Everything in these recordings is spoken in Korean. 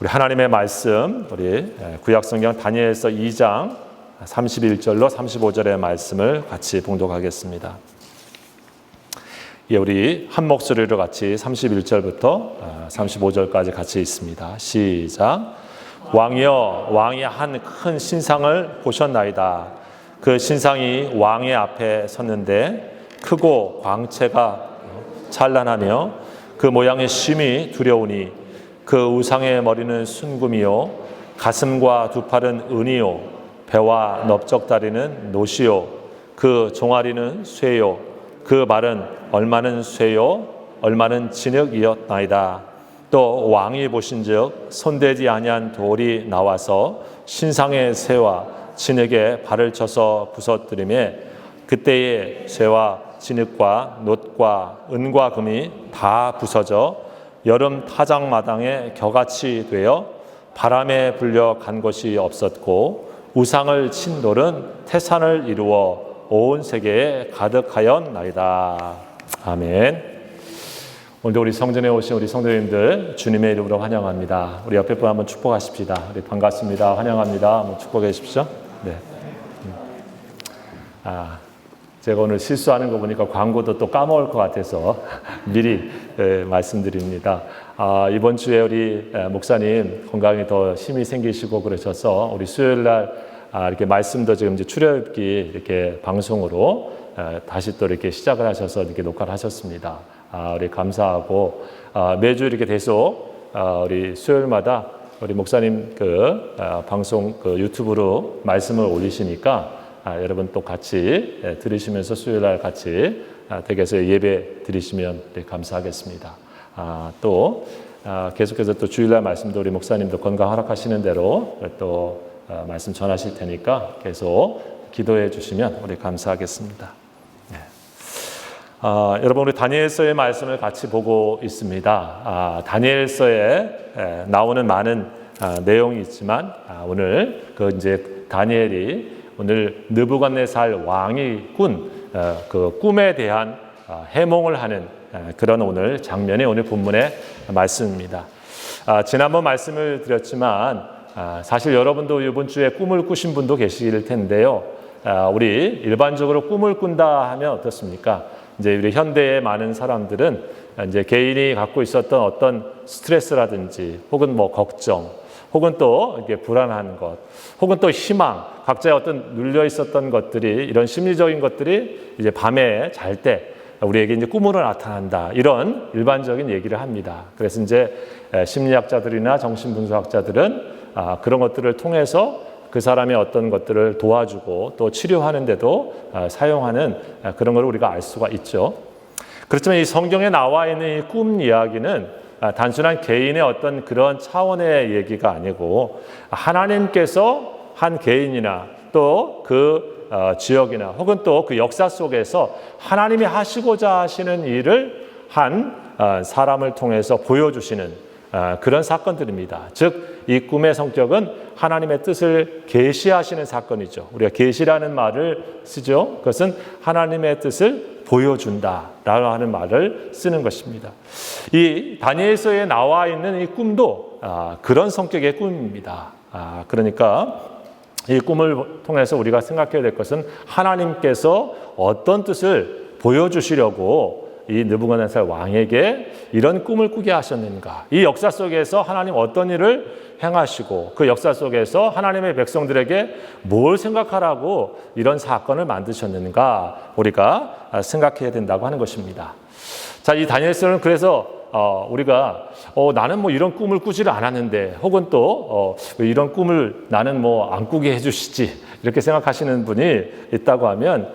우리 하나님의 말씀, 우리 구약성경 다니엘서 2장 31절로 35절의 말씀을 같이 봉독하겠습니다. 예, 우리 한 목소리로 같이 31절부터 35절까지 같이 있습니다. 시작. 왕이여, 왕이 한 큰 신상을 보셨나이다. 그 신상이 왕의 앞에 섰는데 크고 광채가 찬란하며 그 모양이 심히 두려우니 그 우상의 머리는 순금이요 가슴과 두 팔은 은이요 배와 넓적다리는 노시요 그 종아리는 쇠요 그 말은 얼마는 쇠요 얼마는 진흙이었나이다. 또 왕이 보신즉 손대지 아니한 돌이 나와서 신상의 쇠와 진흙에 발을 쳐서 부서뜨리매 그때의 쇠와 진흙과 놋과 은과 금이 다 부서져 여름 타작마당에 겨같이 되어 바람에 불려 간 곳이 없었고 우상을 친 돌은 태산을 이루어 온 세계에 가득하였나이다. 아멘. 오늘도 우리 성전에 오신 우리 성도님들 주님의 이름으로 환영합니다. 우리 옆에 분 한번 축복하십시다. 우리 반갑습니다. 환영합니다. 한번 축복해 주십시오. 네. 제가 오늘 실수하는 거 보니까 광고도 또 까먹을 것 같아서 미리 말씀드립니다. 이번 주에 우리 목사님 건강이 더 힘이 생기시고 그러셔서 우리 수요일 날 이렇게 말씀도 지금 이제 출애굽기 이렇게 방송으로 다시 또 이렇게 시작을 하셔서 이렇게 녹화를 하셨습니다. 우리 감사하고 매주 이렇게 계속 우리 수요일마다 우리 목사님 그 방송 그 유튜브로 말씀을 올리시니까 여러분 또 같이 들으시면서 수요일 날 같이 댁에서 예배 드리시면 감사하겠습니다. 또 계속해서 또 주일 날 말씀도 우리 목사님도 건강 허락하시는 대로 또 말씀 전하실 테니까 계속 기도해 주시면 우리 감사하겠습니다. 네. 여러분 우리 다니엘서의 말씀을 같이 보고 있습니다. 다니엘서에 나오는 많은 내용이 있지만 오늘 그 이제 다니엘이 오늘 느부갓네살 왕이 꾼 그 꿈에 대한 해몽을 하는 그런 오늘 장면이 오늘 본문의 말씀입니다. 지난번 말씀을 드렸지만 사실 여러분도 이번 주에 꿈을 꾸신 분도 계실 텐데요. 우리 일반적으로 꿈을 꾼다 하면 어떻습니까? 이제 우리 현대의 많은 사람들은 이제 개인이 갖고 있었던 어떤 스트레스라든지 혹은 뭐 걱정 혹은 또 이렇게 불안한 것, 혹은 또 희망, 각자의 어떤 눌려 있었던 것들이 이런 심리적인 것들이 이제 밤에 잘 때 우리에게 이제 꿈으로 나타난다 이런 일반적인 얘기를 합니다. 그래서 이제 심리학자들이나 정신분석학자들은 그런 것들을 통해서 그 사람의 어떤 것들을 도와주고 또 치료하는데도 사용하는 그런 걸 우리가 알 수가 있죠. 그렇지만 이 성경에 나와 있는 이 꿈 이야기는 단순한 개인의 어떤 그런 차원의 얘기가 아니고 하나님께서 한 개인이나 또 그 지역이나 혹은 또 그 역사 속에서 하나님이 하시고자 하시는 일을 한 사람을 통해서 보여주시는 그런 사건들입니다. 즉, 이 꿈의 성격은 하나님의 뜻을 계시하시는 사건이죠. 우리가 계시라는 말을 쓰죠. 그것은 하나님의 뜻을 보여준다라고 하는 말을 쓰는 것입니다. 이 다니엘서에 나와 있는 이 꿈도 그런 성격의 꿈입니다. 그러니까 이 꿈을 통해서 우리가 생각해야 될 것은 하나님께서 어떤 뜻을 보여주시려고 이 느부갓네살 왕에게 이런 꿈을 꾸게 하셨는가? 이 역사 속에서 하나님 어떤 일을 행하시고 그 역사 속에서 하나님의 백성들에게 뭘 생각하라고 이런 사건을 만드셨는가? 우리가 생각해야 된다고 하는 것입니다. 자, 이 다니엘서는 그래서 우리가 나는 뭐 이런 꿈을 꾸지를 않았는데 혹은 또 이런 꿈을 나는 뭐 안 꾸게 해주시지 이렇게 생각하시는 분이 있다고 하면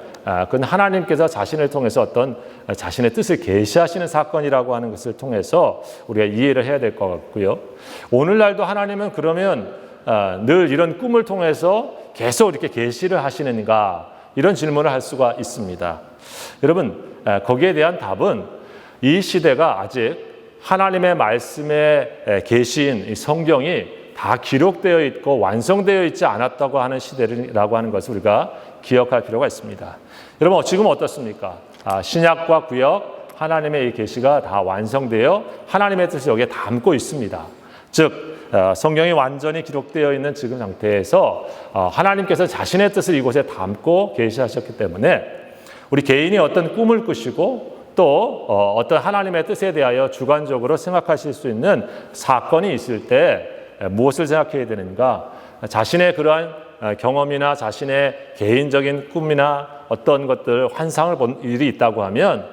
그건 하나님께서 자신을 통해서 어떤 자신의 뜻을 계시하시는 사건이라고 하는 것을 통해서 우리가 이해를 해야 될 것 같고요. 오늘날도 하나님은 그러면 늘 이런 꿈을 통해서 계속 이렇게 계시를 하시는가 이런 질문을 할 수가 있습니다. 여러분 거기에 대한 답은 이 시대가 아직 하나님의 말씀에 계신 성경이 다 기록되어 있고 완성되어 있지 않았다고 하는 시대라고 하는 것을 우리가 기억할 필요가 있습니다. 여러분 지금 어떻습니까? 신약과 구약 하나님의 이 계시가 다 완성되어 하나님의 뜻을 여기에 담고 있습니다. 즉 성경이 완전히 기록되어 있는 지금 상태에서 하나님께서 자신의 뜻을 이곳에 담고 계시하셨기 때문에 우리 개인이 어떤 꿈을 꾸시고 또 어떤 하나님의 뜻에 대하여 주관적으로 생각하실 수 있는 사건이 있을 때 무엇을 생각해야 되는가? 자신의 그러한 경험이나 자신의 개인적인 꿈이나 어떤 것들 환상을 본 일이 있다고 하면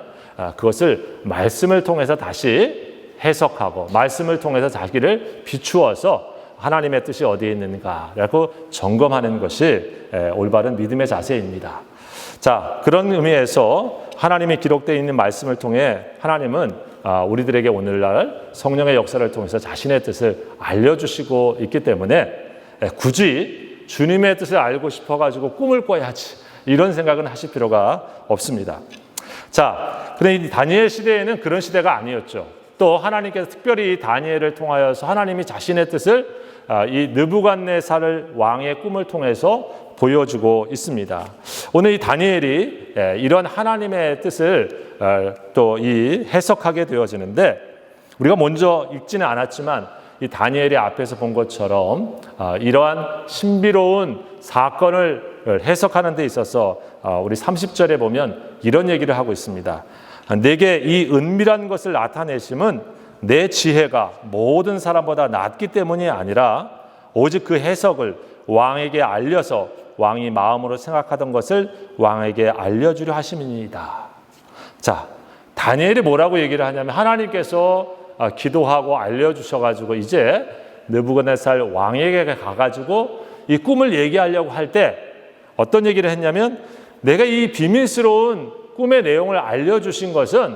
그것을 말씀을 통해서 다시 해석하고 말씀을 통해서 자기를 비추어서 하나님의 뜻이 어디에 있는가라고 점검하는 것이 올바른 믿음의 자세입니다. 자, 그런 의미에서 하나님이 기록되어 있는 말씀을 통해 하나님은 우리들에게 오늘날 성령의 역사를 통해서 자신의 뜻을 알려주시고 있기 때문에 굳이 주님의 뜻을 알고 싶어가지고 꿈을 꿔야지 이런 생각은 하실 필요가 없습니다. 자, 그런데 이 다니엘 시대에는 그런 시대가 아니었죠. 또 하나님께서 특별히 다니엘을 통하여서 하나님이 자신의 뜻을 이 느부갓네살 왕의 꿈을 통해서 보여주고 있습니다. 오늘 이 다니엘이 이런 하나님의 뜻을 또 이 해석하게 되어지는데 우리가 먼저 읽지는 않았지만 이 다니엘이 앞에서 본 것처럼 이러한 신비로운 사건을 해석하는 데 있어서 우리 30절에 보면 이런 얘기를 하고 있습니다. 내게 이 은밀한 것을 나타내심은 내 지혜가 모든 사람보다 낫기 때문이 아니라 오직 그 해석을 왕에게 알려서 왕이 마음으로 생각하던 것을 왕에게 알려주려 하심이니이다. 자, 다니엘이 뭐라고 얘기를 하냐면 하나님께서 기도하고 알려주셔가지고 이제 느부갓네살 왕에게 가가지고 이 꿈을 얘기하려고 할 때 어떤 얘기를 했냐면 내가 이 비밀스러운 꿈의 내용을 알려주신 것은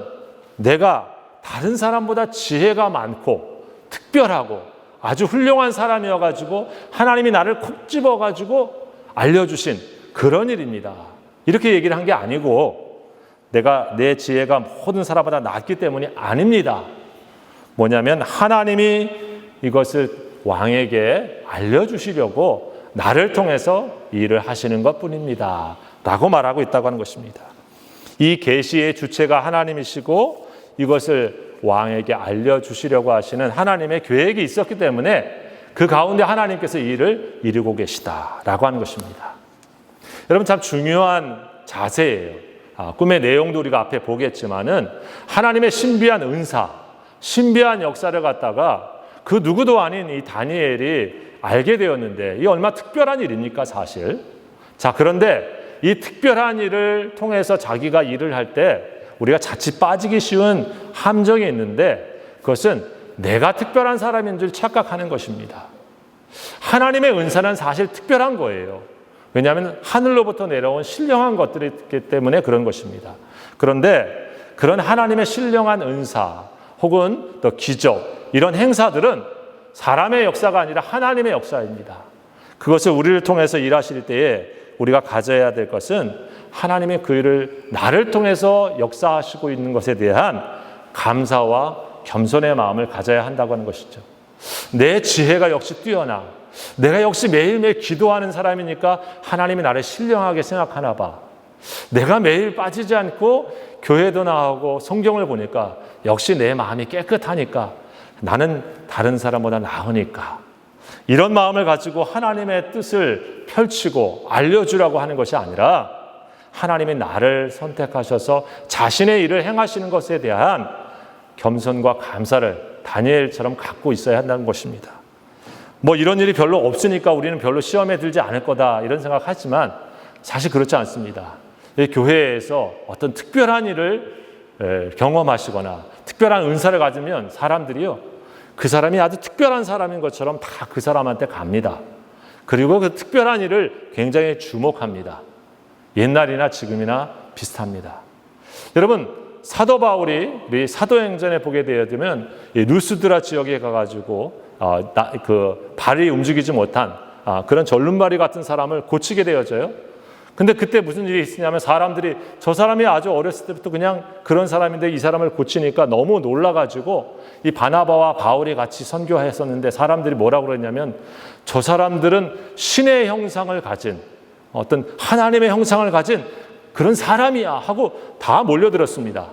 내가 다른 사람보다 지혜가 많고 특별하고 아주 훌륭한 사람이어가지고 하나님이 나를 콕 집어가지고 알려주신 그런 일입니다. 이렇게 얘기를 한 게 아니고 내가 내 지혜가 모든 사람보다 낫기 때문이 아닙니다. 뭐냐면 하나님이 이것을 왕에게 알려주시려고 나를 통해서 이 일을 하시는 것뿐입니다. 라고 말하고 있다고 하는 것입니다. 이 계시의 주체가 하나님이시고 이것을 왕에게 알려주시려고 하시는 하나님의 계획이 있었기 때문에 그 가운데 하나님께서 이 일을 이루고 계시다라고 하는 것입니다. 여러분 참 중요한 자세예요. 꿈의 내용도 우리가 앞에 보겠지만은 하나님의 신비한 은사, 신비한 역사를 갖다가 그 누구도 아닌 이 다니엘이 알게 되었는데 이 얼마나 특별한 일입니까 사실. 자, 그런데 이 특별한 일을 통해서 자기가 일을 할 때 우리가 자칫 빠지기 쉬운 함정이 있는데 그것은 내가 특별한 사람인 줄 착각하는 것입니다. 하나님의 은사는 사실 특별한 거예요. 왜냐하면 하늘로부터 내려온 신령한 것들이기 때문에 그런 것입니다. 그런데 그런 하나님의 신령한 은사 혹은 또 기적 이런 행사들은 사람의 역사가 아니라 하나님의 역사입니다. 그것을 우리를 통해서 일하실 때에 우리가 가져야 될 것은 하나님의 그 일을 나를 통해서 역사하시고 있는 것에 대한 감사와 겸손의 마음을 가져야 한다고 하는 것이죠. 내 지혜가 역시 뛰어나 내가 역시 매일매일 기도하는 사람이니까 하나님이 나를 신령하게 생각하나 봐. 내가 매일 빠지지 않고 교회도 나오고 성경을 보니까 역시 내 마음이 깨끗하니까 나는 다른 사람보다 나으니까 이런 마음을 가지고 하나님의 뜻을 펼치고 알려주라고 하는 것이 아니라 하나님이 나를 선택하셔서 자신의 일을 행하시는 것에 대한 겸손과 감사를 다니엘처럼 갖고 있어야 한다는 것입니다. 뭐 이런 일이 별로 없으니까 우리는 별로 시험에 들지 않을 거다 이런 생각하지만 사실 그렇지 않습니다. 교회에서 어떤 특별한 일을 경험하시거나 특별한 은사를 가지면 사람들이요 그 사람이 아주 특별한 사람인 것처럼 다 그 사람한테 갑니다. 그리고 그 특별한 일을 굉장히 주목합니다. 옛날이나 지금이나 비슷합니다. 여러분 사도 바울이 우리 사도행전에 보게 되면 루스드라 지역에 가가지고 발이 움직이지 못한 그런 절름발이 같은 사람을 고치게 되어져요. 근데 그때 무슨 일이 있었냐면 사람들이 저 사람이 아주 어렸을 때부터 그냥 그런 사람인데 이 사람을 고치니까 너무 놀라가지고 이 바나바와 바울이 같이 선교했었는데 사람들이 뭐라고 그랬냐면 저 사람들은 신의 형상을 가진 어떤 하나님의 형상을 가진 그런 사람이야 하고 다 몰려들었습니다.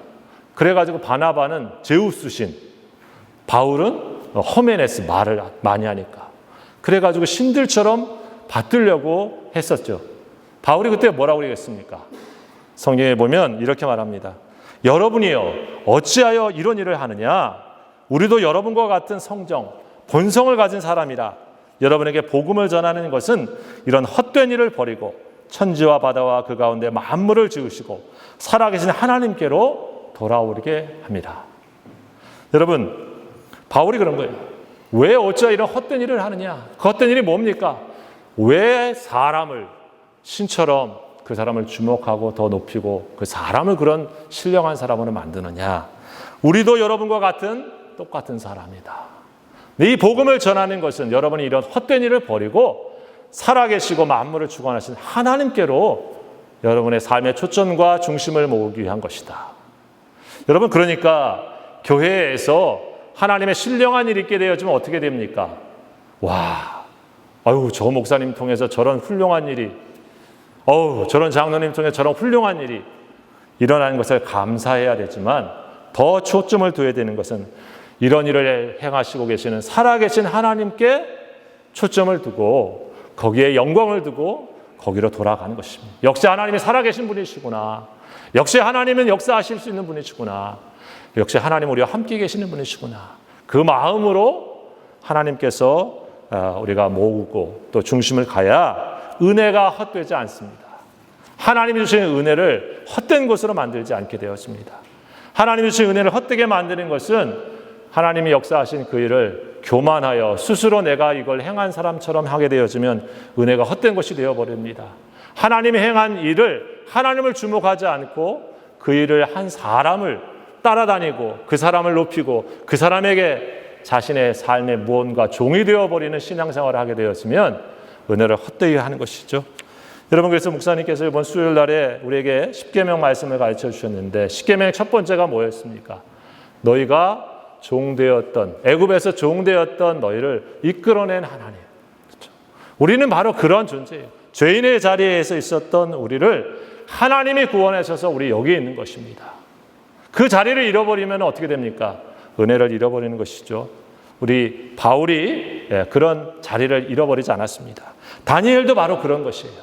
그래가지고 바나바는 제우스 신, 바울은 허메네스 말을 많이 하니까. 그래가지고 신들처럼 받들려고 했었죠. 바울이 그때 뭐라고 그러겠습니까? 성경에 보면 이렇게 말합니다. 여러분이요 어찌하여 이런 일을 하느냐? 우리도 여러분과 같은 성정, 본성을 가진 사람이라. 여러분에게 복음을 전하는 것은 이런 헛된 일을 버리고 천지와 바다와 그 가운데 만물을 지으시고 살아계신 하나님께로 돌아오게 합니다. 여러분, 바울이 그런 거예요. 왜 어찌하여 이런 헛된 일을 하느냐? 그 헛된 일이 뭡니까? 왜 사람을 신처럼 그 사람을 주목하고 더 높이고 그 사람을 그런 신령한 사람으로 만드느냐? 우리도 여러분과 같은 똑같은 사람이다. 이 복음을 전하는 것은 여러분이 이런 헛된 일을 버리고 살아계시고 만물을 주관하신 하나님께로 여러분의 삶의 초점과 중심을 모으기 위한 것이다. 여러분, 그러니까 교회에서 하나님의 신령한 일이 있게 되어지면 어떻게 됩니까? 와, 아유, 저 목사님 통해서 저런 훌륭한 일이, 저런 장로님 통해서 저런 훌륭한 일이 일어나는 것을 감사해야 되지만 더 초점을 둬야 되는 것은 이런 일을 행하시고 계시는 살아계신 하나님께 초점을 두고 거기에 영광을 두고 거기로 돌아가는 것입니다. 역시 하나님이 살아계신 분이시구나. 역시 하나님은 역사하실 수 있는 분이시구나. 역시 하나님 우리와 함께 계시는 분이시구나. 그 마음으로 하나님께서 우리가 모으고 또 중심을 가야 은혜가 헛되지 않습니다. 하나님이 주시는 은혜를 헛된 것으로 만들지 않게 되었습니다. 하나님이 주신 은혜를 헛되게 만드는 것은 하나님이 역사하신 그 일을 교만하여 스스로 내가 이걸 행한 사람처럼 하게 되어지면 은혜가 헛된 것이 되어버립니다. 하나님이 행한 일을 하나님을 주목하지 않고 그 일을 한 사람을 따라다니고 그 사람을 높이고 그 사람에게 자신의 삶의 무언가 종이 되어버리는 신앙생활을 하게 되었으면 은혜를 헛되이 하는 것이죠. 여러분, 그래서 목사님께서 이번 수요일 날에 우리에게 십계명 말씀을 가르쳐 주셨는데 십계명의 첫 번째가 뭐였습니까? 너희가 종되었던, 애굽에서 종되었던 너희를 이끌어낸 하나님. 그렇죠? 우리는 바로 그런 존재예요. 죄인의 자리에서 있었던 우리를 하나님이 구원하셔서 우리 여기에 있는 것입니다. 그 자리를 잃어버리면 어떻게 됩니까? 은혜를 잃어버리는 것이죠. 우리 바울이 그런 자리를 잃어버리지 않았습니다. 다니엘도 바로 그런 것이에요.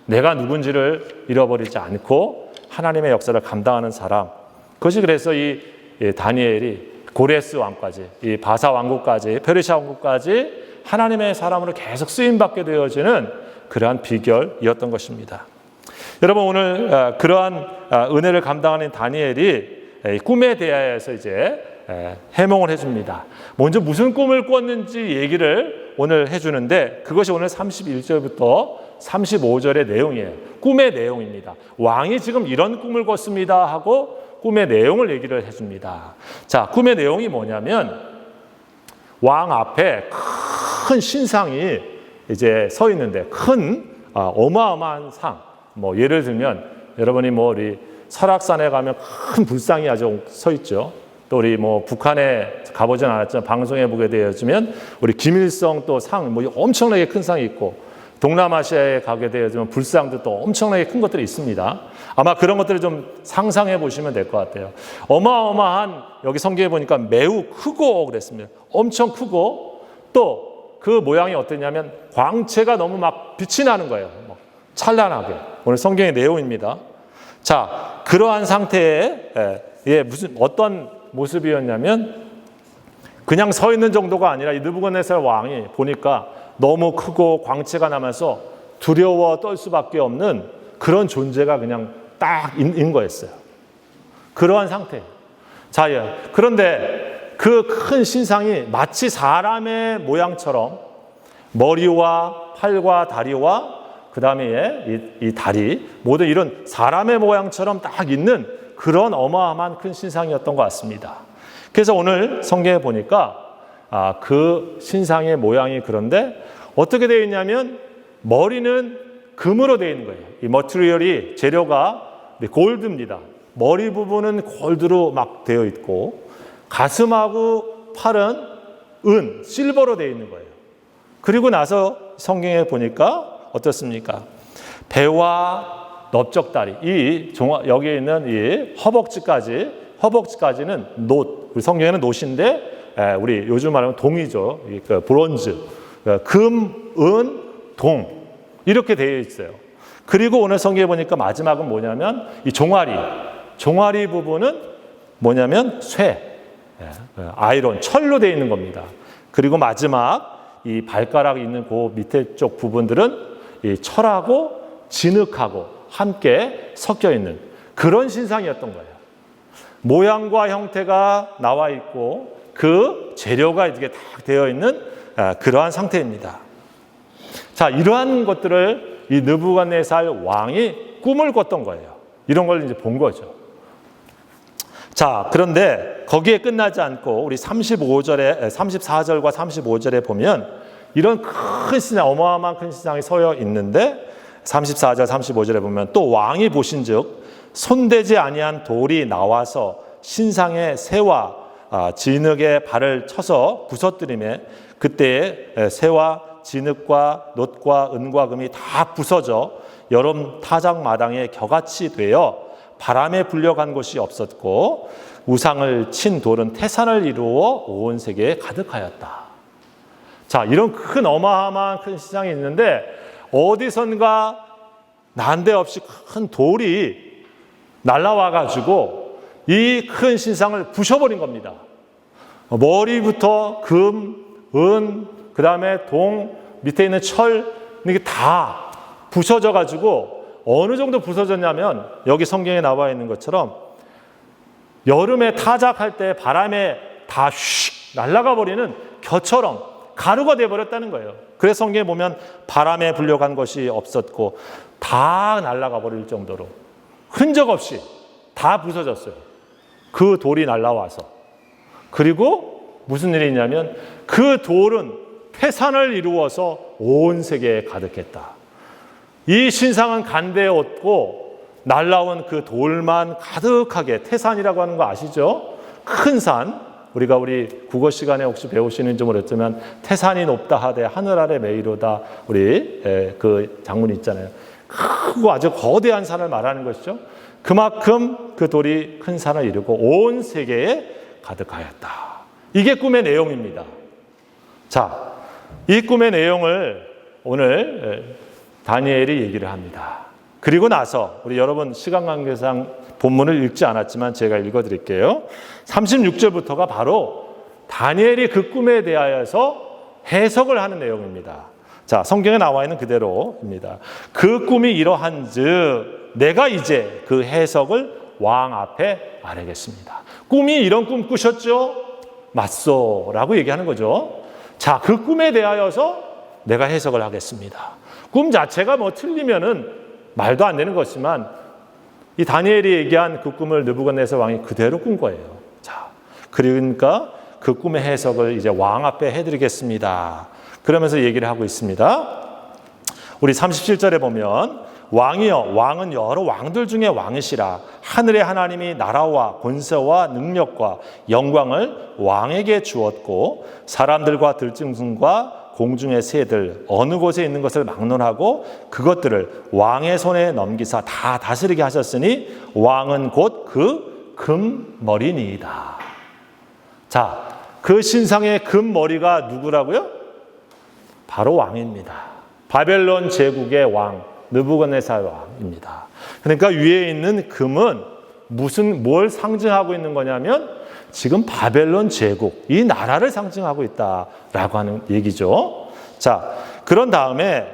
내가 누군지를 잃어버리지 않고 하나님의 역사를 감당하는 사람. 그것이 그래서 이 다니엘이 고레스 왕까지, 이 바사 왕국까지, 페르시아 왕국까지 하나님의 사람으로 계속 쓰임받게 되어지는 그러한 비결이었던 것입니다. 여러분, 오늘 그러한 은혜를 감당하는 다니엘이 꿈에 대하여서 이제 해몽을 해줍니다. 먼저 무슨 꿈을 꿨는지 얘기를 오늘 해주는데 그것이 오늘 31절부터 35절의 내용이에요. 꿈의 내용입니다. 왕이 지금 이런 꿈을 꿨습니다 하고 꿈의 내용을 얘기를 해줍니다. 자, 꿈의 내용이 뭐냐면 왕 앞에 큰 신상이 이제 서 있는데 큰 어마어마한 상. 뭐 예를 들면 여러분이 뭐 우리 설악산에 가면 큰 불상이 아주 서 있죠. 또 우리 뭐 북한에 가보진 않았지만 방송에 보게 되어지면 우리 김일성 또 상 뭐 엄청나게 큰 상이 있고 동남아시아에 가게 되어지면 불상도 또 엄청나게 큰 것들이 있습니다. 아마 그런 것들을 좀 상상해 보시면 될 것 같아요. 어마어마한, 여기 성경에 보니까 매우 크고 그랬습니다. 엄청 크고 또 그 모양이 어땠냐면 광채가 너무 막 빛이 나는 거예요. 찬란하게. 오늘 성경의 내용입니다. 자, 그러한 상태에 무슨 어떤 모습이었냐면 그냥 서 있는 정도가 아니라 이 느부갓네살 왕이 보니까 너무 크고 광채가 나면서 두려워 떨 수밖에 없는 그런 존재가 그냥 딱 있는 거였어요. 그러한 상태. 자, 그런데 그 큰 신상이 마치 사람의 모양처럼 머리와 팔과 다리와 그 다음에 이 다리 모두 이런 사람의 모양처럼 딱 있는 그런 어마어마한 큰 신상이었던 것 같습니다. 그래서 오늘 성경에 보니까 그 신상의 모양이 그런데 어떻게 되어 있냐면 머리는 금으로 되어 있는 거예요. 이 머티리얼이 재료가 골드입니다. 머리 부분은 골드로 막 되어 있고 가슴하고 팔은 실버로 되어 있는 거예요. 그리고 나서 성경에 보니까 어떻습니까? 배와 넓적다리, 여기에 있는 이 허벅지까지는 우리 성경에는 놋인데 우리 요즘 말하면 동이죠. 그 브론즈, 금, 은, 동 이렇게 되어 있어요. 그리고 오늘 성경에 보니까 마지막은 뭐냐면 이 종아리 부분은 뭐냐면 쇠, 아이론, 철로 되어 있는 겁니다. 그리고 마지막 이 발가락이 있는 그 밑에 쪽 부분들은 이 철하고 진흙하고 함께 섞여 있는 그런 신상이었던 거예요. 모양과 형태가 나와 있고 그 재료가 이렇게 다 되어 있는 그러한 상태입니다. 자, 이러한 것들을 이 느부갓네살 왕이 꿈을 꿨던 거예요. 이런 걸 이제 본 거죠. 자, 그런데 거기에 끝나지 않고 우리 34절과 35절에 보면 이런 큰 신상, 어마어마한 큰 신상이 서여 있는데 34절, 35절에 보면 또 왕이 보신즉 손대지 아니한 돌이 나와서 신상의 새와 진흙에 발을 쳐서 부서뜨리매 그때에 새와 진흙과 놋과 은과 금이 다 부서져 여름 타작 마당에 겨같이 되어 바람에 불려간 곳이 없었고 우상을 친 돌은 태산을 이루어 온 세계에 가득하였다. 자, 이런 큰 어마어마한 큰 신상이 있는데 어디선가 난데없이 큰 돌이 날라와 가지고 이 큰 신상을 부셔버린 겁니다. 머리부터 금, 은, 그 다음에 동, 밑에 있는 철, 이게 다 부서져 가지고 어느 정도 부서졌냐면 여기 성경에 나와 있는 것처럼 여름에 타작할 때 바람에 다 휙 날아가 버리는 겨처럼 가루가 되어버렸다는 거예요. 그래서 성경에 보면 바람에 불려간 것이 없었고 다 날아가 버릴 정도로 흔적 없이 다 부서졌어요. 그 돌이 날아와서. 그리고 무슨 일이 있냐면 그 돌은 태산을 이루어서 온 세계에 가득했다. 이 신상은 간대었고 날라온 그 돌만 가득하게, 태산이라고 하는 거 아시죠? 큰 산, 우리가 우리 국어 시간에 혹시 배우시는지 모르겠지만 태산이 높다 하되 하늘 아래 메이로다, 우리 그 장문이 있잖아요. 크고 아주 거대한 산을 말하는 것이죠. 그만큼 그 돌이 큰 산을 이루고 온 세계에 가득하였다. 이게 꿈의 내용입니다. 자, 이 꿈의 내용을 오늘 다니엘이 얘기를 합니다. 그리고 나서 우리 여러분 시간 관계상 본문을 읽지 않았지만 제가 읽어드릴게요. 36절부터가 바로 다니엘이 그 꿈에 대하여서 해석을 하는 내용입니다. 자, 성경에 나와 있는 그대로입니다. 그 꿈이 이러한즉 내가 이제 그 해석을 왕 앞에 아뢰겠습니다. 꿈이 이런 꿈 꾸셨죠? 맞소라고 얘기하는 거죠. 자, 그 꿈에 대하여서 내가 해석을 하겠습니다. 꿈 자체가 뭐 틀리면은 말도 안 되는 것이지만 이 다니엘이 얘기한 그 꿈을 느부갓네살 왕이 그대로 꾼 거예요. 자, 그러니까 그 꿈의 해석을 이제 왕 앞에 해드리겠습니다. 그러면서 얘기를 하고 있습니다. 우리 37절에 보면 왕이여, 왕은 여러 왕들 중에 왕이시라. 하늘의 하나님이 나라와 권세와 능력과 영광을 왕에게 주었고 사람들과 들짐승과 공중의 새들 어느 곳에 있는 것을 막론하고 그것들을 왕의 손에 넘기사 다 다스리게 하셨으니 왕은 곧 그 금머리니이다. 자, 그 신상의 금머리가 누구라고요? 바로 왕입니다. 바벨론 제국의 왕 느부갓네살 왕입니다. 그러니까 위에 있는 금은 뭘 상징하고 있는 거냐면 지금 바벨론 제국, 이 나라를 상징하고 있다라고 하는 얘기죠. 자, 그런 다음에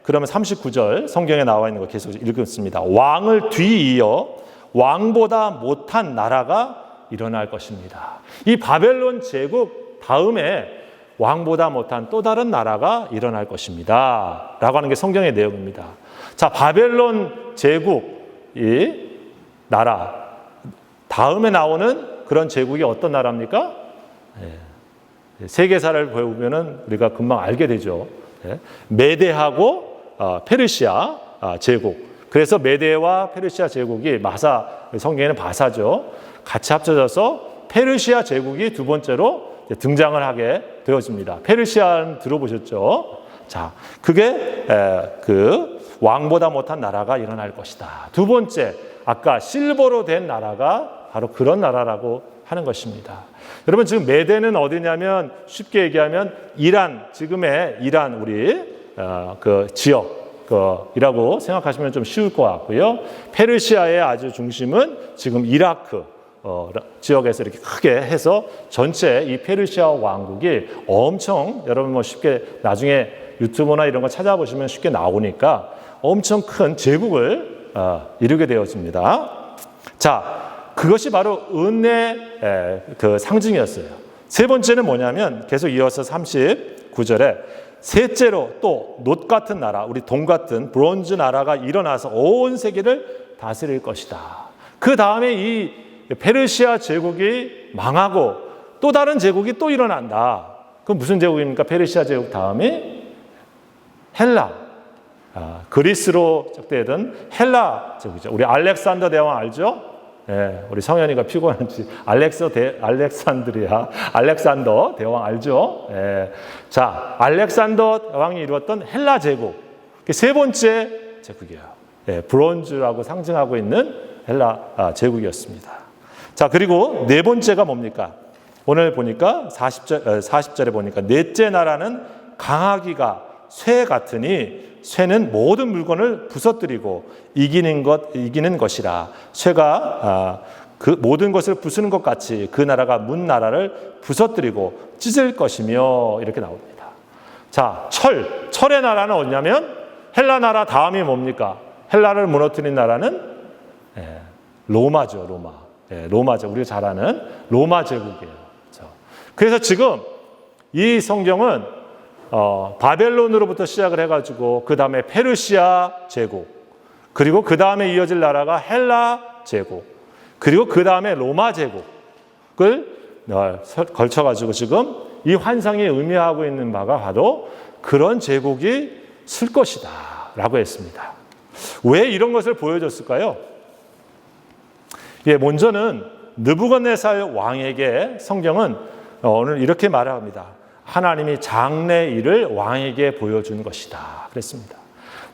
그러면 39절 성경에 나와 있는 거 계속 읽겠습니다. 왕을 뒤이어 왕보다 못한 나라가 일어날 것입니다. 이 바벨론 제국 다음에 왕보다 못한 또 다른 나라가 일어날 것입니다. 라고 하는 게 성경의 내용입니다. 자, 바벨론 제국, 이 나라 다음에 나오는 그런 제국이 어떤 나라입니까? 세계사를 배우면은 우리가 금방 알게 되죠. 메데하고 페르시아 제국. 그래서 메데와 페르시아 제국이 성경에는 바사죠. 같이 합쳐져서 페르시아 제국이 두 번째로 등장을 하게 되어집니다. 페르시아는 들어보셨죠? 자, 그게 그 왕보다 못한 나라가 일어날 것이다. 두 번째, 아까 실버로 된 나라가 바로 그런 나라라고 하는 것입니다. 여러분 지금 메대는 어디냐면 쉽게 얘기하면 이란, 지금의 이란 우리 그 지역이라고 생각하시면 좀 쉬울 것 같고요. 페르시아의 아주 중심은 지금 이라크 지역에서 이렇게 크게 해서 전체 이 페르시아 왕국이 엄청, 여러분 뭐 쉽게 나중에 유튜브나 이런 거 찾아보시면 쉽게 나오니까 엄청 큰 제국을 이루게 되었습니다. 자, 그것이 바로 은혜의 그 상징이었어요. 세 번째는 뭐냐면 계속 이어서 39절에 셋째로 또 놋 같은 나라, 우리 동 같은 브론즈 나라가 일어나서 온 세계를 다스릴 것이다. 그 다음에 이 페르시아 제국이 망하고 또 다른 제국이 또 일어난다. 그럼 무슨 제국입니까? 페르시아 제국 다음에 헬라. 그리스로 적대했던 헬라 제국이죠. 우리 알렉산더 대왕 알죠? 예, 우리 성현이가 피곤한지 알렉산더 대왕 알죠? 예. 자, 알렉산더 왕이 이루었던 헬라 제국. 세 번째 제국이에요. 예, 브론즈라고 상징하고 있는 헬라 제국이었습니다. 자, 그리고 네 번째가 뭡니까? 오늘 보니까 40절에 보니까 넷째 나라는 강하기가 쇠 같으니 쇠는 모든 물건을 부서뜨리고 이기는 것이라. 쇠가 그 모든 것을 부수는 것 같이 그 나라가 문 나라를 부서뜨리고 찢을 것이며 이렇게 나옵니다. 자, 철의 나라는 어디냐면 헬라 나라 다음이 뭡니까? 헬라를 무너뜨린 나라는 로마죠. 로마죠. 우리가 잘 아는 로마 제국이에요. 그래서 지금 이 성경은 바벨론으로부터 시작을 해가지고 그 다음에 페르시아 제국, 그리고 그 다음에 이어질 나라가 헬라 제국, 그리고 그 다음에 로마 제국을 걸쳐가지고 지금 이 환상이 의미하고 있는 바가 바로 그런 제국이 쓸 것이다 라고 했습니다. 왜 이런 것을 보여줬을까요? 먼저는 느부갓네살 왕에게 성경은 오늘 이렇게 말합니다. 하나님이 장래일을 왕에게 보여준 것이다 그랬습니다.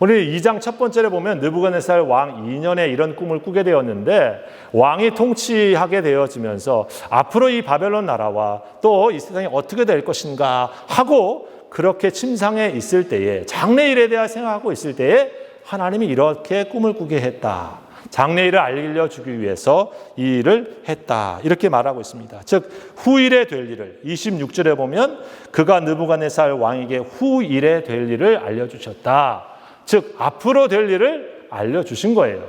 오늘 2장 첫 번째를 보면 느부갓네살 왕 2년에 이런 꿈을 꾸게 되었는데 왕이 통치하게 되어지면서 앞으로 이 바벨론 나라와 또 이 세상이 어떻게 될 것인가 하고 그렇게 침상에 있을 때에 장래일에 대해 생각하고 있을 때에 하나님이 이렇게 꿈을 꾸게 했다. 장래일을 알려주기 위해서 이 일을 했다. 이렇게 말하고 있습니다. 즉 후일에 될 일을 26절에 보면 그가 느부갓네살 왕에게 후일에 될 일을 알려주셨다. 즉 앞으로 될 일을 알려주신 거예요.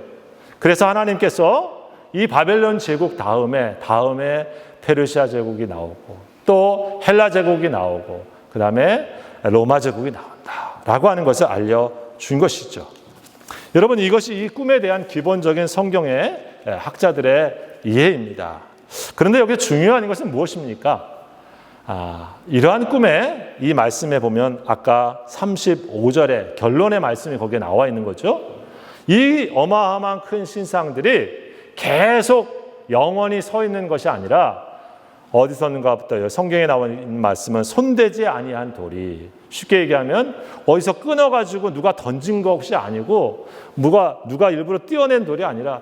그래서 하나님께서 이 바벨론 제국 다음에 페르시아 제국이 나오고 또 헬라 제국이 나오고 그 다음에 로마 제국이 나온다라고 하는 것을 알려준 것이죠. 여러분 이것이 이 꿈에 대한 기본적인 성경의 학자들의 이해입니다. 그런데 여기 중요한 것은 무엇입니까? 이러한 꿈에 이 말씀에 보면 아까 35절에 결론의 말씀이 거기에 나와 있는 거죠. 이 어마어마한 큰 신상들이 계속 영원히 서 있는 것이 아니라 어디서 있는가부터 성경에 나와 있는 말씀은 손대지 아니한 돌이, 쉽게 얘기하면 어디서 끊어가지고 누가 던진 것이 아니고 누가 일부러 띄어낸 돌이 아니라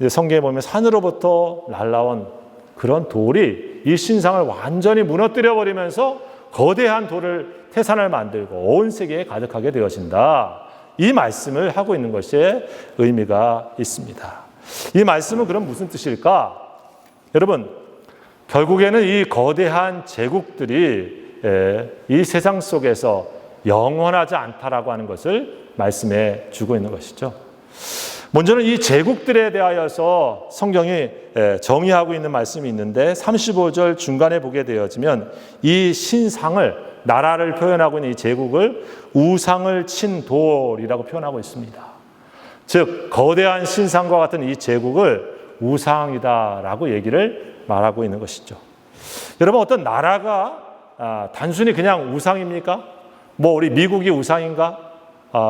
성경에 보면 산으로부터 날라온 그런 돌이 이 신상을 완전히 무너뜨려 버리면서 거대한 돌을 태산을 만들고 온 세계에 가득하게 되어진다. 이 말씀을 하고 있는 것에 의미가 있습니다. 이 말씀은 그럼 무슨 뜻일까? 여러분 결국에는 이 거대한 제국들이 이 세상 속에서 영원하지 않다라고 하는 것을 말씀해 주고 있는 것이죠. 먼저는 이 제국들에 대하여서 성경이 정의하고 있는 말씀이 있는데 35절 중간에 보게 되어지면 이 신상을, 나라를 표현하고 있는 이 제국을 우상을 친 돌이라고 표현하고 있습니다. 즉 거대한 신상과 같은 이 제국을 우상이다라고 얘기를 말하고 있는 것이죠. 여러분 어떤 나라가 단순히 그냥 우상입니까? 우리 미국이 우상인가?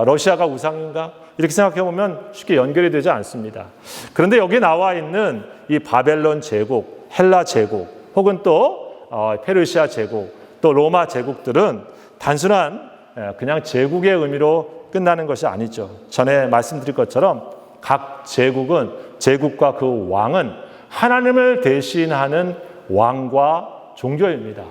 러시아가 우상인가? 이렇게 생각해 보면 쉽게 연결이 되지 않습니다. 그런데 여기 나와 있는 이 바벨론 제국, 헬라 제국, 혹은 또 페르시아 제국, 또 로마 제국들은 단순한 그냥 제국의 의미로 끝나는 것이 아니죠. 전에 말씀드린 것처럼 각 제국은, 제국과 그 왕은 하나님을 대신하는 왕과 종교입니다.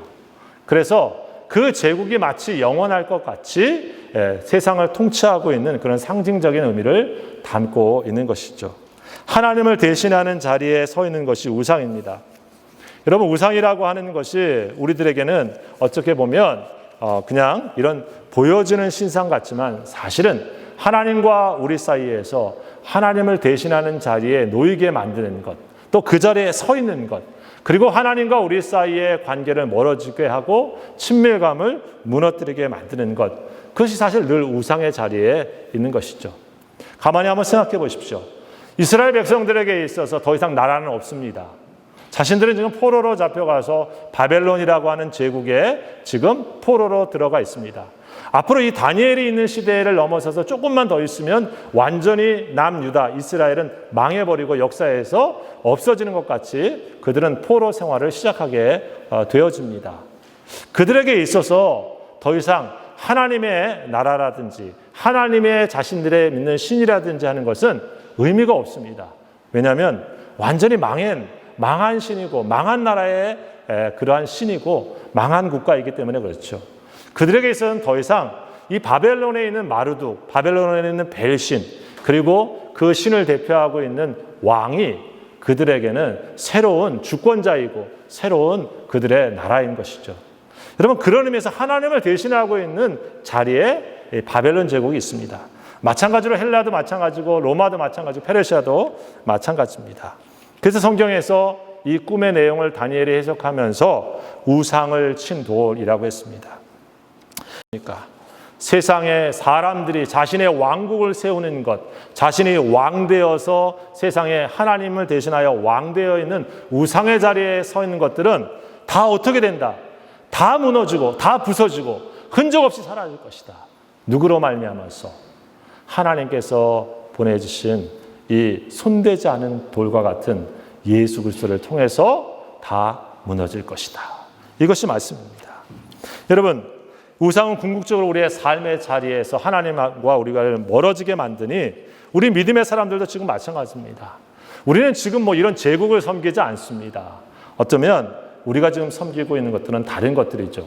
그래서 그 제국이 마치 영원할 것 같이 세상을 통치하고 있는 그런 상징적인 의미를 담고 있는 것이죠. 하나님을 대신하는 자리에 서 있는 것이 우상입니다. 여러분, 우상이라고 하는 것이 우리들에게는 어떻게 보면 그냥 이런 보여지는 신상 같지만 사실은 하나님과 우리 사이에서 하나님을 대신하는 자리에 놓이게 만드는 것, 또 그 자리에 서 있는 것, 그리고 하나님과 우리 사이의 관계를 멀어지게 하고 친밀감을 무너뜨리게 만드는 것, 그것이 사실 늘 우상의 자리에 있는 것이죠. 가만히 한번 생각해 보십시오. 이스라엘 백성들에게 있어서 더 이상 나라는 없습니다. 자신들은 지금 포로로 잡혀가서 바벨론이라고 하는 제국에 지금 포로로 들어가 있습니다. 앞으로 이 다니엘이 있는 시대를 넘어서서 조금만 더 있으면 완전히 남유다, 이스라엘은 망해버리고 역사에서 없어지는 것 같이 그들은 포로 생활을 시작하게 되어집니다. 그들에게 있어서 더 이상 하나님의 나라라든지 하나님의 자신들의 믿는 신이라든지 하는 것은 의미가 없습니다. 왜냐하면 완전히 망한 신이고 망한 나라의 그러한 신이고 망한 국가이기 때문에 그렇죠. 그들에게 있어서는 더 이상 이 바벨론에 있는 마르둑, 바벨론에 있는 벨신, 그리고 그 신을 대표하고 있는 왕이 그들에게는 새로운 주권자이고 새로운 그들의 나라인 것이죠. 여러분, 그런 의미에서 하나님을 대신하고 있는 자리에 바벨론 제국이 있습니다. 마찬가지로 헬라도 마찬가지고 로마도 마찬가지고 페르시아도 마찬가지입니다. 그래서 성경에서 이 꿈의 내용을 다니엘이 해석하면서 우상을 친 돌이라고 했습니다. 그러니까 세상에 사람들이 자신의 왕국을 세우는 것, 자신이 왕되어서 세상에 하나님을 대신하여 왕되어 있는 우상의 자리에 서 있는 것들은 다 어떻게 된다? 다 무너지고 다 부서지고 흔적 없이 사라질 것이다. 누구로 말미암아서? 하나님께서 보내주신 이 손대지 않은 돌과 같은 예수 그리스도를 통해서 다 무너질 것이다. 이것이 말씀입니다. 여러분, 우상은 궁극적으로 우리의 삶의 자리에서 하나님과 우리가 멀어지게 만드니 우리 믿음의 사람들도 지금 마찬가지입니다. 우리는 지금 이런 제국을 섬기지 않습니다. 어쩌면 우리가 지금 섬기고 있는 것들은 다른 것들이죠.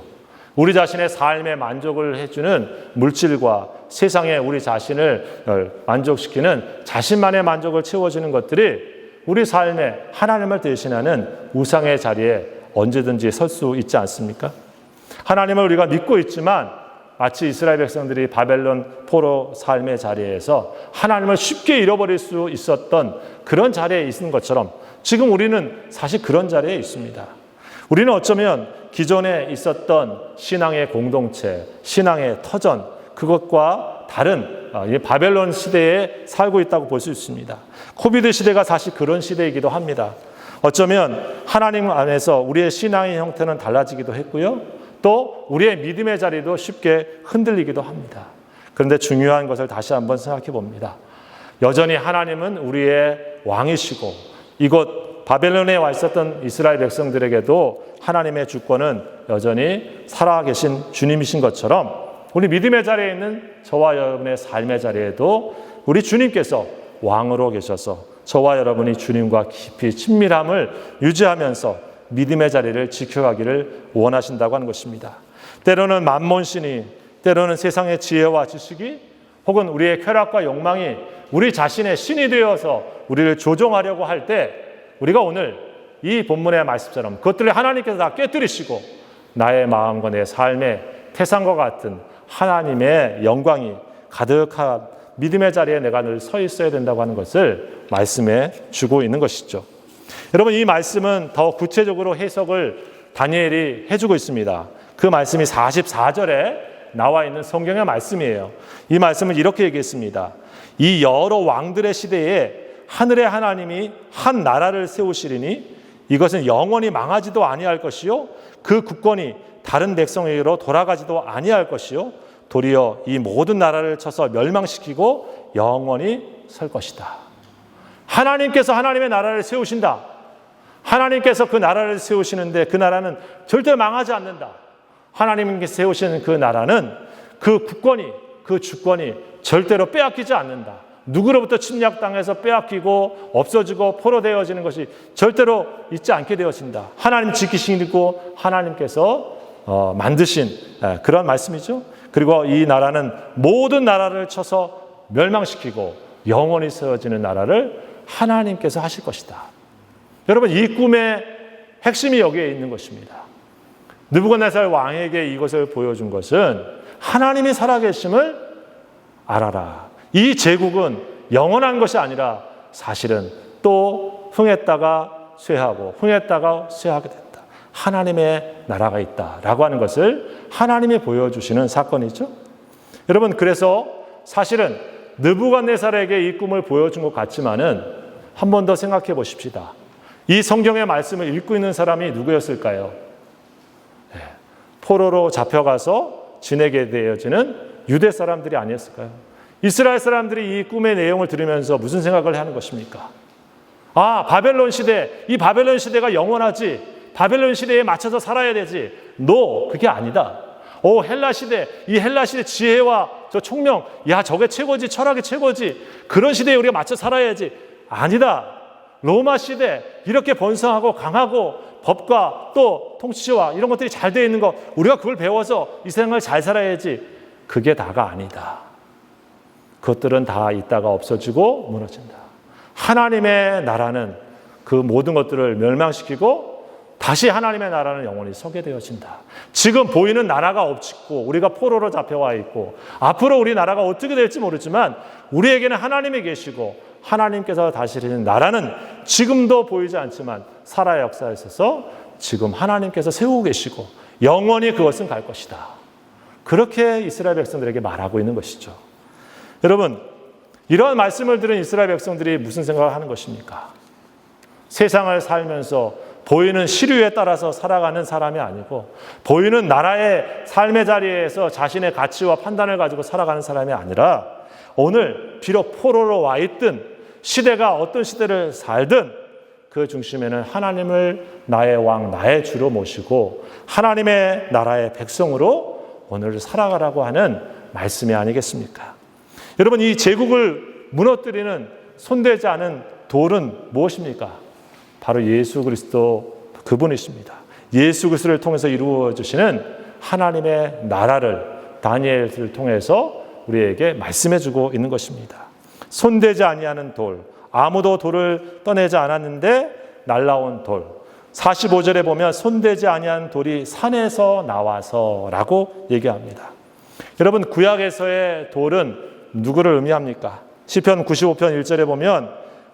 우리 자신의 삶에 만족을 해주는 물질과 세상에 우리 자신을 만족시키는 자신만의 만족을 채워주는 것들이 우리 삶에 하나님을 대신하는 우상의 자리에 언제든지 설 수 있지 않습니까? 하나님을 우리가 믿고 있지만 마치 이스라엘 백성들이 바벨론 포로 삶의 자리에서 하나님을 쉽게 잃어버릴 수 있었던 그런 자리에 있는 것처럼 지금 우리는 사실 그런 자리에 있습니다. 우리는 어쩌면 기존에 있었던 신앙의 공동체, 신앙의 터전, 그것과 다른 바벨론 시대에 살고 있다고 볼 수 있습니다. 코비드 시대가 사실 그런 시대이기도 합니다. 어쩌면 하나님 안에서 우리의 신앙의 형태는 달라지기도 했고요. 또 우리의 믿음의 자리도 쉽게 흔들리기도 합니다. 그런데 중요한 것을 다시 한번 생각해 봅니다. 여전히 하나님은 우리의 왕이시고 이곳 바벨론에 와 있었던 이스라엘 백성들에게도 하나님의 주권은 여전히 살아계신 주님이신 것처럼 우리 믿음의 자리에 있는 저와 여러분의 삶의 자리에도 우리 주님께서 왕으로 계셔서 저와 여러분이 주님과 깊이 친밀함을 유지하면서 믿음의 자리를 지켜가기를 원하신다고 하는 것입니다. 때로는 만몬신이, 때로는 세상의 지혜와 지식이, 혹은 우리의 쾌락과 욕망이 우리 자신의 신이 되어서 우리를 조종하려고 할 때 우리가 오늘 이 본문의 말씀처럼 그것들을 하나님께서 다 깨뜨리시고 나의 마음과 내 삶의 태산과 같은 하나님의 영광이 가득한 믿음의 자리에 내가 늘 서 있어야 된다고 하는 것을 말씀해 주고 있는 것이죠. 여러분, 이 말씀은 더 구체적으로 해석을 다니엘이 해주고 있습니다. 그 말씀이 44절에 나와 있는 성경의 말씀이에요. 이 말씀은 이렇게 얘기했습니다. 이 여러 왕들의 시대에 하늘의 하나님이 한 나라를 세우시리니 이것은 영원히 망하지도 아니할 것이요 그 국권이 다른 백성에게로 돌아가지도 아니할 것이요 도리어 이 모든 나라를 쳐서 멸망시키고 영원히 설 것이다. 하나님께서 하나님의 나라를 세우신다. 하나님께서 그 나라를 세우시는데 그 나라는 절대 망하지 않는다. 하나님께서 세우시는 그 나라는 그 국권이, 그 주권이 절대로 빼앗기지 않는다. 누구로부터 침략당해서 빼앗기고 없어지고 포로되어지는 것이 절대로 있지 않게 되어진다. 하나님 지키시고 하나님께서 만드신 그런 말씀이죠. 그리고 이 나라는 모든 나라를 쳐서 멸망시키고 영원히 세워지는 나라를 하나님께서 하실 것이다. 여러분, 이 꿈의 핵심이 여기에 있는 것입니다. 느부갓네살 왕에게 이것을 보여준 것은 하나님이 살아계심을 알아라. 이 제국은 영원한 것이 아니라 사실은 또 흥했다가 쇠하고 흥했다가 쇠하게 됐다. 하나님의 나라가 있다라고 하는 것을 하나님이 보여주시는 사건이죠. 여러분, 그래서 사실은 느부갓네살에게 이 꿈을 보여준 것 같지만은 한 번 더 생각해 보십시다. 이 성경의 말씀을 읽고 있는 사람이 누구였을까요? 포로로 잡혀가서 지내게 되어지는 유대 사람들이 아니었을까요? 이스라엘 사람들이 이 꿈의 내용을 들으면서 무슨 생각을 하는 것입니까? 아, 바벨론 시대, 이 바벨론 시대가 영원하지. 바벨론 시대에 맞춰서 살아야 되지. 그게 아니다. 헬라 시대, 이 헬라 시대 지혜와 저 총명, 야, 저게 최고지, 철학이 최고지. 그런 시대에 우리가 맞춰 살아야지. 아니다. 로마 시대, 이렇게 번성하고 강하고 법과 또 통치와 이런 것들이 잘 되어 있는 거, 우리가 그걸 배워서 이 세상을 잘 살아야지. 그게 다가 아니다. 그것들은 다 있다가 없어지고 무너진다. 하나님의 나라는 그 모든 것들을 멸망시키고 다시 하나님의 나라는 영원히 서게 되어진다. 지금 보이는 나라가 없고 우리가 포로로 잡혀와 있고 앞으로 우리 나라가 어떻게 될지 모르지만 우리에게는 하나님이 계시고 하나님께서 다스리는 나라는 지금도 보이지 않지만 살아의 역사에 있어서 지금 하나님께서 세우고 계시고 영원히 그것은 갈 것이다. 그렇게 이스라엘 백성들에게 말하고 있는 것이죠. 여러분, 이러한 말씀을 들은 이스라엘 백성들이 무슨 생각을 하는 것입니까? 세상을 살면서 보이는 시류에 따라서 살아가는 사람이 아니고 보이는 나라의 삶의 자리에서 자신의 가치와 판단을 가지고 살아가는 사람이 아니라 오늘 비록 포로로 와 있든 시대가 어떤 시대를 살든 그 중심에는 하나님을 나의 왕, 나의 주로 모시고 하나님의 나라의 백성으로 오늘 살아가라고 하는 말씀이 아니겠습니까? 여러분, 이 제국을 무너뜨리는 손대지 않은 돌은 무엇입니까? 바로 예수 그리스도 그분이십니다. 예수 그리스도를 통해서 이루어 주시는 하나님의 나라를 다니엘을 통해서 우리에게 말씀해 주고 있는 것입니다. 손대지 아니하는 돌, 아무도 돌을 떠내지 않았는데 날라온 돌. 45절에 보면 손대지 아니한 돌이 산에서 나와서라고 얘기합니다. 여러분, 구약에서의 돌은 누구를 의미합니까? 시편 95편 1절에 보면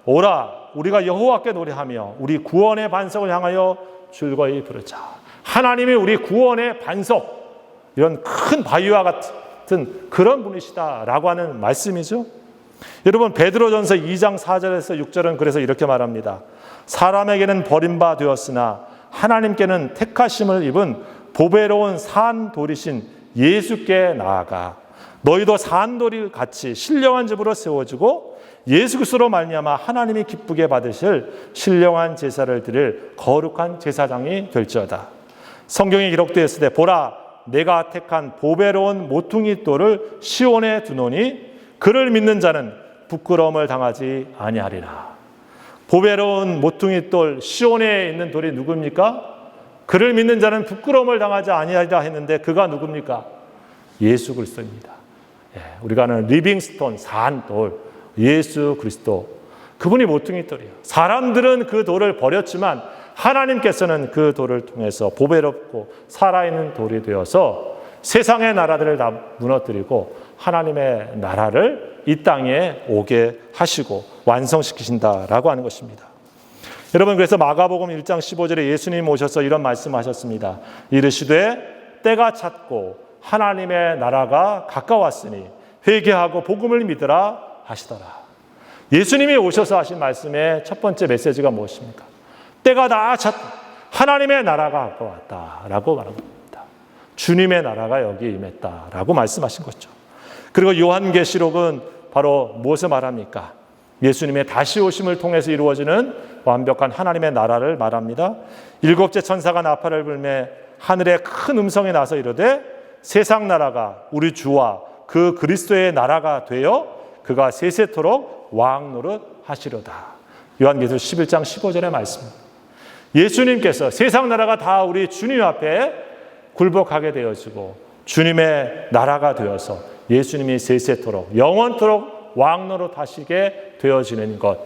오라 우리가 여호와께 노래하며 우리 구원의 반석을 향하여 즐거이 부르자. 하나님이 우리 구원의 반석, 이런 큰 바위와 같은 그런 분이시다라고 하는 말씀이죠. 여러분, 베드로전서 2장 4절에서 6절은 그래서 이렇게 말합니다. 사람에게는 버림바 되었으나 하나님께는 택하심을 입은 보배로운 산 돌이신 예수께 나아가 너희도 산 돌이 같이 신령한 집으로 세워지고 예수 그리스도로 말미암아 하나님이 기쁘게 받으실 신령한 제사를 드릴 거룩한 제사장이 될지어다. 성경에 기록되어 있을 때 보라 내가 택한 보배로운 모퉁이 돌을 시온에 두노니 그를 믿는 자는 부끄러움을 당하지 아니하리라. 보배로운 모퉁이 돌 시온에 있는 돌이 누굽니까? 그를 믿는 자는 부끄러움을 당하지 아니하리라 했는데 그가 누굽니까? 예수 그리스도입니다. 우리가 아는 리빙스톤 산돌 예수 그리스도, 그분이 모퉁이 돌이에요. 사람들은 그 돌을 버렸지만 하나님께서는 그 돌을 통해서 보배롭고 살아있는 돌이 되어서 세상의 나라들을 다 무너뜨리고 하나님의 나라를 이 땅에 오게 하시고 완성시키신다라고 하는 것입니다. 여러분, 그래서 마가복음 1장 15절에 예수님 오셔서 이런 말씀하셨습니다. 이르시되 때가 찼고 하나님의 나라가 가까웠으니 회개하고 복음을 믿으라 하시더라. 예수님이 오셔서 하신 말씀의 첫 번째 메시지가 무엇입니까? 때가 다 찼다. 하나님의 나라가 가까웠다라고 말한 겁니다. 주님의 나라가 여기 임했다라고 말씀하신 거죠. 그리고 요한계시록은 바로 무엇을 말합니까? 예수님의 다시 오심을 통해서 이루어지는 완벽한 하나님의 나라를 말합니다. 일곱째 천사가 나팔을 불매 하늘에 큰 음성이 나서 이르되 세상 나라가 우리 주와 그 그리스도의 나라가 되어 그가 세세토록 왕 노릇 하시려다. 요한계시록 11장 15절의 말씀입니다. 예수님께서 세상 나라가 다 우리 주님 앞에 굴복하게 되어지고 주님의 나라가 되어서 예수님이 세세토록 영원토록 왕 노릇 하시게 되어지는 것.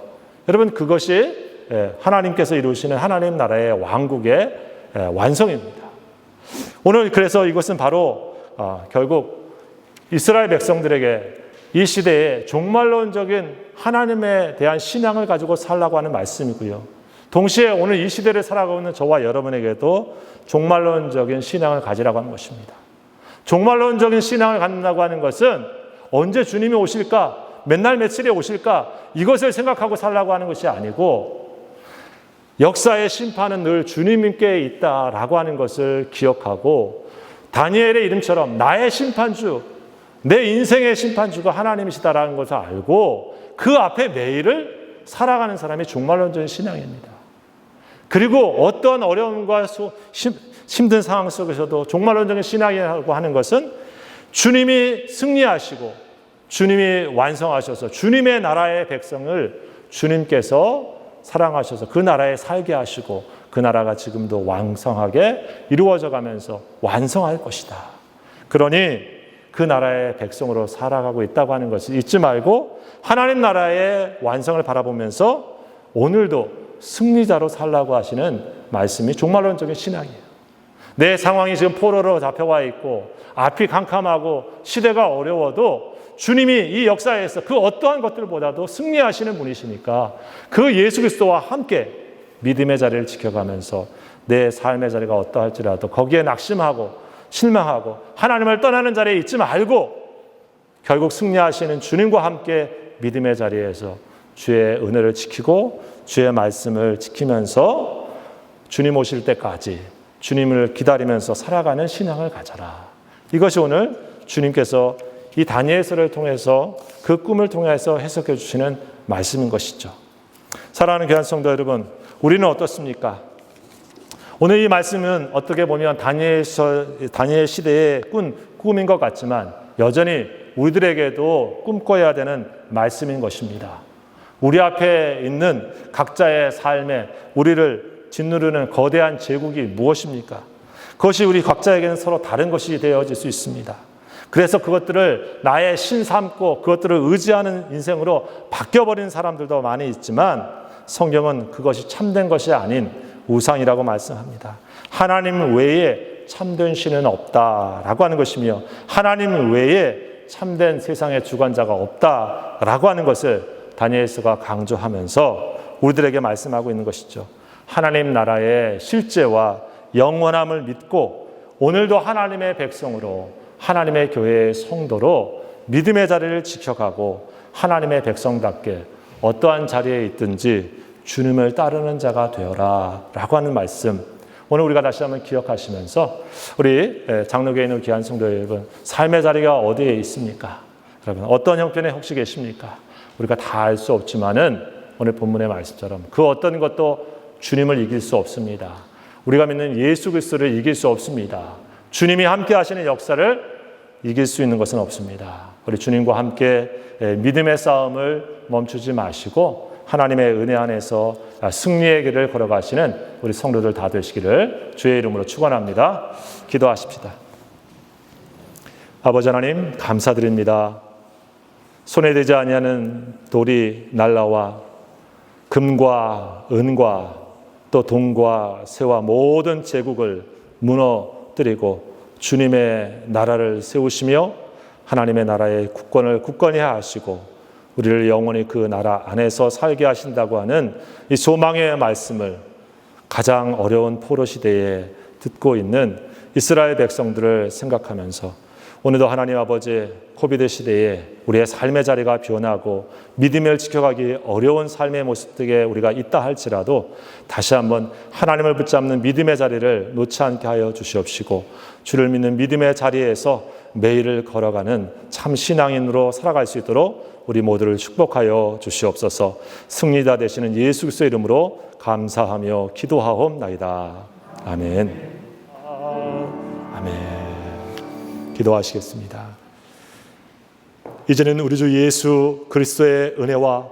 여러분, 그것이 하나님께서 이루시는 하나님 나라의 왕국의 완성입니다. 오늘 그래서 이것은 바로 결국 이스라엘 백성들에게 이 시대에 종말론적인 하나님에 대한 신앙을 가지고 살라고 하는 말씀이고요. 동시에 오늘 이 시대를 살아가고 있는 저와 여러분에게도 종말론적인 신앙을 가지라고 하는 것입니다. 종말론적인 신앙을 갖는다고 하는 것은 언제 주님이 오실까? 맨날 며칠에 오실까? 이것을 생각하고 살라고 하는 것이 아니고 역사의 심판은 늘 주님께 있다라고 하는 것을 기억하고 다니엘의 이름처럼 나의 심판주, 내 인생의 심판주가 하나님이시다라는 것을 알고 그 앞에 매일을 살아가는 사람이 종말론적인 신앙입니다. 그리고 어떤 어려움과 힘든 상황 속에서도 종말론적인 신앙이라고 하는 것은 주님이 승리하시고 주님이 완성하셔서 주님의 나라의 백성을 주님께서 사랑하셔서 그 나라에 살게 하시고 그 나라가 지금도 왕성하게 이루어져 가면서 완성할 것이다. 그러니 그 나라의 백성으로 살아가고 있다고 하는 것을 잊지 말고 하나님 나라의 완성을 바라보면서 오늘도 승리자로 살라고 하시는 말씀이 종말론적인 신앙이에요. 내 상황이 지금 포로로 잡혀와 있고 앞이 캄캄하고 시대가 어려워도 주님이 이 역사에서 그 어떠한 것들보다도 승리하시는 분이시니까 그 예수 그리스도와 함께 믿음의 자리를 지켜가면서 내 삶의 자리가 어떠할지라도 거기에 낙심하고 실망하고 하나님을 떠나는 자리에 있지 말고 결국 승리하시는 주님과 함께 믿음의 자리에서 주의 은혜를 지키고 주의 말씀을 지키면서 주님 오실 때까지 주님을 기다리면서 살아가는 신앙을 가져라. 이것이 오늘 주님께서 이 다니엘서를 통해서 그 꿈을 통해서 해석해 주시는 말씀인 것이죠. 사랑하는 교회 성도 여러분, 우리는 어떻습니까? 오늘 이 말씀은 어떻게 보면 다니엘 시대의 꿈인 것 같지만 여전히 우리들에게도 꿈꿔야 되는 말씀인 것입니다. 우리 앞에 있는 각자의 삶에 우리를 짓누르는 거대한 제국이 무엇입니까? 그것이 우리 각자에게는 서로 다른 것이 되어질 수 있습니다. 그래서 그것들을 나의 신 삼고 그것들을 의지하는 인생으로 바뀌어버린 사람들도 많이 있지만 성경은 그것이 참된 것이 아닌 우상이라고 말씀합니다. 하나님 외에 참된 신은 없다라고 하는 것이며 하나님 외에 참된 세상의 주관자가 없다라고 하는 것을 다니엘서가 강조하면서 우리들에게 말씀하고 있는 것이죠. 하나님 나라의 실제와 영원함을 믿고 오늘도 하나님의 백성으로 하나님의 교회의 성도로 믿음의 자리를 지켜가고 하나님의 백성답게 어떠한 자리에 있든지 주님을 따르는 자가 되어라 라고 하는 말씀, 오늘 우리가 다시 한번 기억하시면서 우리 장로교에 있는 귀한 성도 여러분, 삶의 자리가 어디에 있습니까? 여러분 어떤 형편에 혹시 계십니까? 우리가 다 알 수 없지만은 오늘 본문의 말씀처럼 그 어떤 것도 주님을 이길 수 없습니다. 우리가 믿는 예수 그리스도를 이길 수 없습니다. 주님이 함께 하시는 역사를 이길 수 있는 것은 없습니다. 우리 주님과 함께 믿음의 싸움을 멈추지 마시고 하나님의 은혜 안에서 승리의 길을 걸어가시는 우리 성도들 다 되시기를 주의 이름으로 축원합니다. 기도하십시다. 아버지 하나님 감사드립니다. 손에 대지 아니하는 돌이 날라와 금과 은과 또 동과 새와 모든 제국을 무너뜨리고 주님의 나라를 세우시며 하나님의 나라의 국권을 굳건히 하시고 우리를 영원히 그 나라 안에서 살게 하신다고 하는 이 소망의 말씀을 가장 어려운 포로 시대에 듣고 있는 이스라엘 백성들을 생각하면서 오늘도 하나님 아버지 코비드 시대에 우리의 삶의 자리가 변하고 믿음을 지켜가기 어려운 삶의 모습들에 우리가 있다 할지라도 다시 한번 하나님을 붙잡는 믿음의 자리를 놓지 않게 하여 주시옵시고 주를 믿는 믿음의 자리에서 매일을 걸어가는 참 신앙인으로 살아갈 수 있도록 우리 모두를 축복하여 주시옵소서. 승리자 되시는 예수 그리스도의 이름으로 감사하며 기도하옵나이다. 아멘. 아멘. 기도하시겠습니다. 이제는 우리 주 예수 그리스도의 은혜와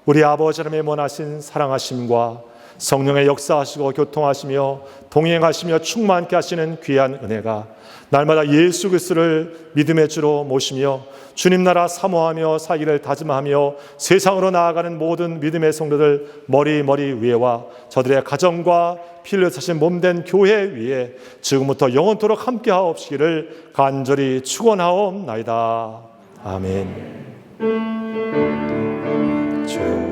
우리 아버지 하나님의 원하신 사랑하심과 성령의 역사하시고 교통하시며 동행하시며 충만케 하시는 귀한 은혜가 날마다 예수 그리스도를 믿음의 주로 모시며 주님 나라 사모하며 살기를 다짐하며 세상으로 나아가는 모든 믿음의 성도들 머리 위에와 저들의 가정과 피를 사신 몸된 교회 위에 지금부터 영원토록 함께하옵시기를 간절히 축원하옵나이다. 아멘. 주